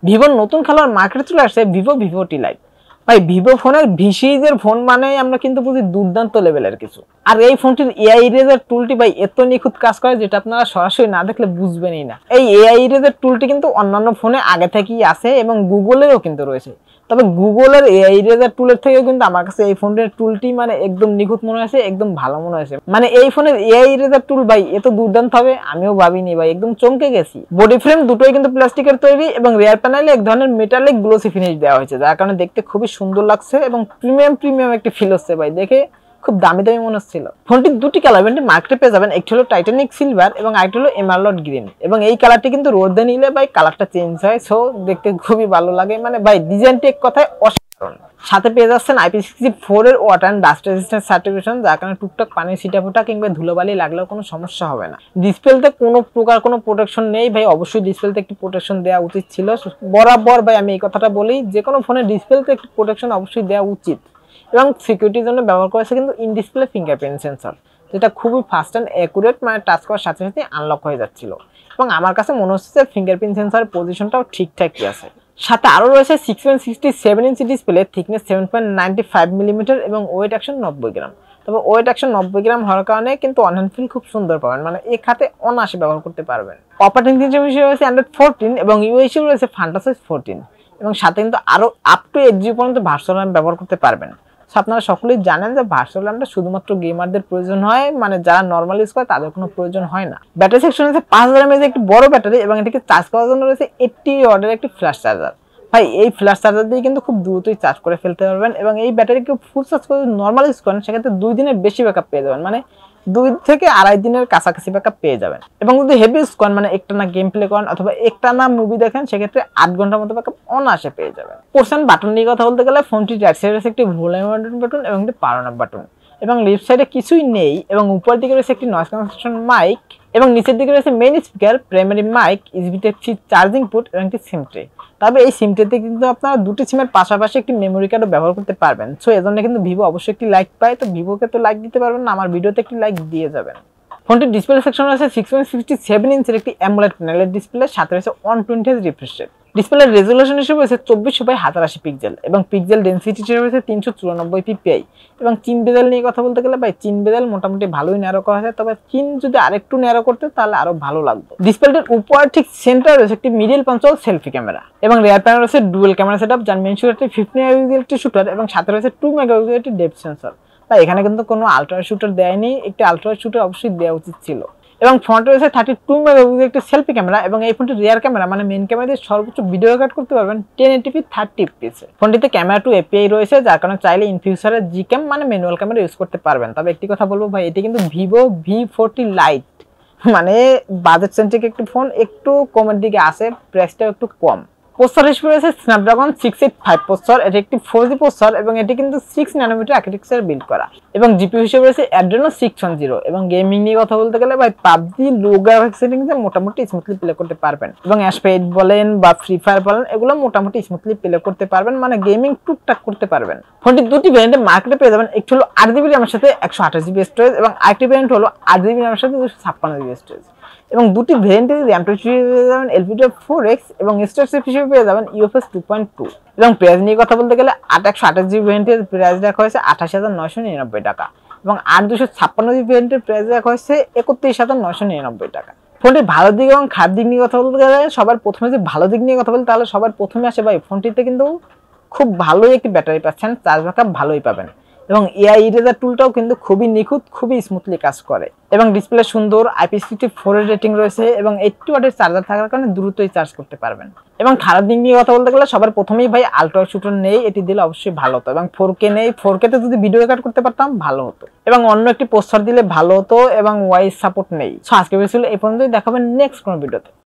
ভিভোর নতুন খেলোয়াড় মার্কেটে চলে আসছে ভিভো টি লাইট। ভাই ভিভো ফোনের ভি সিরিজের ফোন মানে আমরা কিন্তু বুঝি দুর্দান্ত লেভেলের কিছু। আর এই ফোনটির এআই ইরেজার টুলটি ভাই এত নিখুঁত কাজ করে যেটা আপনারা সরাসরি না দেখলে বুঝবেনই না। এই এআই ইরেজার টুলটি কিন্তু অন্যান্য ফোনে আগে থেকেই আছে এবং গুগলেরও কিন্তু রয়েছে। তবে গুগলের এআই ইরেজার টুলের থেকেও কিন্তু আমার কাছে এই ফোনের টুলটি মানে একদম নিখুঁত মনে হয়েছে, একদম ভালো মনে হয়েছে। মানে এই ফোনের এআই ইরেজার টুল ভাই এত দুর্দান্ত হবে আমিও ভাবিনি ভাই, একদম চমকে গেছি। বডি ফ্রেম দুটোই কিন্তু প্লাস্টিকের তৈরি এবং রিয়ার প্যানেলে এক ধরনের মেটালিক গ্লোসি ফিনিশ দেওয়া হয়েছে, যার কারণে দেখতে খুবই সুন্দর লাগছে এবং প্রিমিয়াম একটি ফিল হচ্ছে ভাই, দেখে খুব দামি মনে হচ্ছিল। ফোনটির দুটি কালার মার্কেটে পেয়ে যাবেন, একটি হলো টাইটানিক সিলভার এবং আরেকটি হলো এমারল্ড গ্রিন। এবং এই কালারটি কিন্তু রোদে নিলে ভাই কালারটা চেঞ্জ হয়, সো দেখতে খুবই ভালো লাগে। মানে ভাই ডিজাইনটি এক কথায় অসাধারণ। সাথে পেয়ে যাচ্ছেন IP64 এর water and dust resistance certification, যার কারণে টুকটাক পানির ছিটাফোঁটা কিংবা ধুলোবালি লাগলেও কোনো সমস্যা হবে না। ডিসপ্লেতে কোনো প্রকার কোনো প্রোটেকশন নেই ভাই, অবশ্যই ডিসপ্লেতে একটি প্রোটেকশন দেওয়া উচিত ছিল। বরাবর ভাই আমি এই কথাটা বলি, যে কোনো ফোনের ডিসপ্লেতে একটি প্রোটেকশন অবশ্যই দেওয়া উচিত। এবং সিকিউরিটির জন্য ব্যবহার করেছে কিন্তু ইন ডিসপ্লে ফিঙ্গারপ্রিন্ট সেন্সর, যেটা খুবই ফাস্ট অ্যান্ড অ্যাকুরেট, মানে টাচ করার সাথে সাথে আনলক হয়ে যাচ্ছিল। এবং আমার কাছে মনে হচ্ছে যে ফিঙ্গারপ্রিন্ট সেন্সরের পজিশনটাও ঠিকঠাকই আছে। সাথে আরও রয়েছে 6.67 ইঞ্চি ডিসপ্লে, থিকনেস 7.95 মিলিমিটার এবং ওয়েট 190 গ্রাম। তবে ওয়েট 190 গ্রাম হওয়ার কারণে কিন্তু অন হ্যান্ড ফিল খুব সুন্দর পাবেন, মানে এই খাতে অনায়াসে ব্যবহার করতে পারবেন। অপারেটিং সিস্টেম হিসেবে রয়েছে অ্যান্ড্রয়েড 14 এবং ইউআই হিসেবে রয়েছে ফান্টাসিস 14 এবং সাথে কিন্তু আরও আপ টু 8GB পর্যন্ত ভার্চুয়াল র্যাম ব্যবহার করতে পারবেন। আপনারা সকলেই জানেন যে ভার্চুয়াল র্যামটা শুধুমাত্র গেমারদের প্রয়োজন হয়, মানে যারা নর্মাল ইউজ করে তাদের কোনো প্রয়োজন হয় না। ব্যাটারি সেকশন রয়েছে 5000 mAh একটি বড় ব্যাটারি এবং এটিকে চার্জ করার জন্য রয়েছে 80 ওয়াটের একটি ফ্ল্যাশ চার্জার। ভাই এই ফ্ল্যাশ চার্জার দিয়ে কিন্তু খুব দ্রুতই চার্জ করে ফেলতে পারবেন এবং এই ব্যাটারিকে ফুল চার্জ করে নর্মাল ইউজ করেন সেক্ষেত্রে 2 দিনের বেশি ব্যাকআপ পেয়ে যাবেন, মানে 2 থেকে 2.5 দিনের কাছাকাছি ব্যাকআপ পেয়ে যাবেন। এবং যদি হেভি ইউজ করেন, মানে একটানা গেম প্লে করেন অথবা একটানা মুভি দেখেন, সেক্ষেত্রে 8 ঘন্টার মতো ব্যাকআপ অনায়াসে পেয়ে যাবেন। পোর্শন বাটন নিয়ে কথা বলতে গেলে ফোনটি রাইট সাইডে রয়েছে একটি ভলিউম বাটন এবং একটি পাওয়ার অন বাটন এবং লেফট সাইডে কিছুই নেই। এবং উপরের দিকে রয়েছে একটি নয়েজ ক্যান্সেলেশন মাইক এবং নিচের দিকে রয়েছে main speaker, primary mic, USB type C charging port এবং একটি সিম ট্রে। তবে এই সিম ট্রেতে কিন্তু আপনারা দুটি সিমের পাশাপাশি একটি মেমোরি কার্ডও ব্যবহার করতে পারবেন। সো এজন্য কিন্তু ভিভো অবশ্যই একটি লাইক পায়, তো ভিভোকে তো লাইক দিতে পারবেন না, আমার ভিডিওতে একটি লাইক দিয়ে যাবেন। ফোনটির ডিসপ্লে সেকশন রয়েছে 6.67 ইঞ্চের একটি অ্যামোলেড প্যানেলের ডিসপ্লে, সাথে রয়েছে 120 Hz রিফ্রেশ রেট। ডিসপ্লের রেজোলিউশন হিসেবে রয়েছে 2400x1080 পিক্সেল এবং পিক্সেল ডেনসিটি হিসেবে রয়েছে 394 ppi। এবং চিন বেজেল নিয়ে কথা বলতে গেলে ভাই চিন বেজেল মোটামুটি ভালোই ন্যারো করা হয়, তবে চিন যদি আরেকটু ন্যারো করতে তাহলে আরো ভালো লাগতো। ডিসপ্লেটির উপর ঠিক সেন্টারে রয়েছে একটি মিডল কনসোল সেলফি ক্যামেরা এবং রিয়ার প্যানেলে রয়েছে ডুয়াল ক্যামেরা সেটআপ, যার মেইন শুটারটি 50 মেগাপিক্সেল একটি শুটার এবং সাথে রয়েছে 2 মেগাপিক্সেল একটি ডেপথ সেন্সর। তাই এখানে কিন্তু কোনো আলট্রা শুটার দেয়নি, একটি আলট্রা শুটার অবশ্যই দেওয়া উচিত ছিল। এবং ফ্রন্টে রয়েছে 32 মেগাপিক্সেল একটি সেলফি ক্যামেরা এবং এই ফোনটির রিয়ার ক্যামেরা মানে মেইন ক্যামেরা দিয়ে সর্বোচ্চ ভিডিও রেকর্ড করতে পারবেন 1080p 30 fps। ফোনটিতে ক্যামেরা 2 API রয়েছে, যার কারণে চাইলে ইন ফিউচারে জিক্যাম মানে ম্যানুয়াল ক্যামেরা ইউজ করতে পারবেন। তবে একটি কথা বলবো ভাই, এটি কিন্তু ভিভো V40 লাইট, মানে বাজেট সেন্ট্রিক একটি ফোন, একটু কমের দিকে আসে, প্রাইসটাও একটু কম। প্রসেসর হিসেবে রয়েছে স্ন্যাপড্রাগন 685 প্রসেসর, এটি একটি 4G প্রসেসর এবং এটি কিন্তু 6 ন্যানোমিটার আর্কিটেকচার বিল্ড করা। এবং জিপিইউ হিসেবে রয়েছে অ্যাড্রেনো 610। এবং গেমিং নিয়ে কথা বলতে গেলে ভাই পাবজি লো গ্রাফিক্স সেটিংসে মোটামুটি স্মুথলি প্লে করতে পারবেন এবং অ্যাশপেড বলেন বা ফ্রি ফায়ার বলেন এগুলো মোটামুটি স্মুথলি প্লে করতে পারবেন, মানে গেমিং টুকটাক করতে পারবেন। ফোনটি দুটি ভ্যারিয়েন্টে মার্কেটে পেয়ে যাবেন, একটি হলো 8GB র্যামের সাথে 128GB স্টোরেজ এবং আরেকটি ভ্যারিয়েন্ট হলো 8GB র্যামের সাথে 256GB স্টোরেজ। এবং দুটি ভ্যারিয়েন্টে র্যাম হিসেবে পেয়ে যাবেন LPDDR4X এবং স্টোরেজ হিসেবে পেয়ে যাবেন UFS 2.2। এবং প্রাইস নিয়ে কথা বলতে গেলে 128GB ভ্যারিয়েন্টের প্রাইস রাখা হয়েছে 28,999 টাকা এবং 256GB ভ্যারিয়েন্টের প্রাইস রাখা হয়েছে 31,999 টাকা। ফোনটির ভালো দিক এবং খারাপ দিক নিয়ে কথা বলতে গেলে সবার প্রথমে যে ভালো দিক নিয়ে কথা বলতে তাহলে সবার প্রথমে আসে ভাই ফোনটিতে কিন্তু খুব ভালোই একটি ব্যাটারি পাচ্ছেন, চার্জ ব্যাকআপ ভালোই পাবেন এবং এআই ইরেজার টুলটাও কিন্তু খুবই নিখুঁত, খুবই স্মুথলি কাজ করে এবং ডিসপ্লে সুন্দর, IP64 এর রেটিং রয়েছে এবং 80 ওয়াটের চার্জার থাকার কারণে দ্রুতই চার্জ করতে পারবেন। এবং খারাপ দিক নিয়ে কথা বলতে গেলে সবার প্রথমেই ভাই আলট্রা শুটার নেই, এটি দিলে অবশ্যই ভালো হতো এবং 4K নেই, 4K তে যদি ভিডিও রেকর্ড করতে পারতাম ভালো হতো এবং অন্য একটি প্রসেসর দিলে ভালো হতো এবং ওয়াইস সাপোর্ট নেই। সো আজকে ভিডিও ছিল এই পর্যন্তই, দেখাবেন নেক্সট কোনো ভিডিওতে।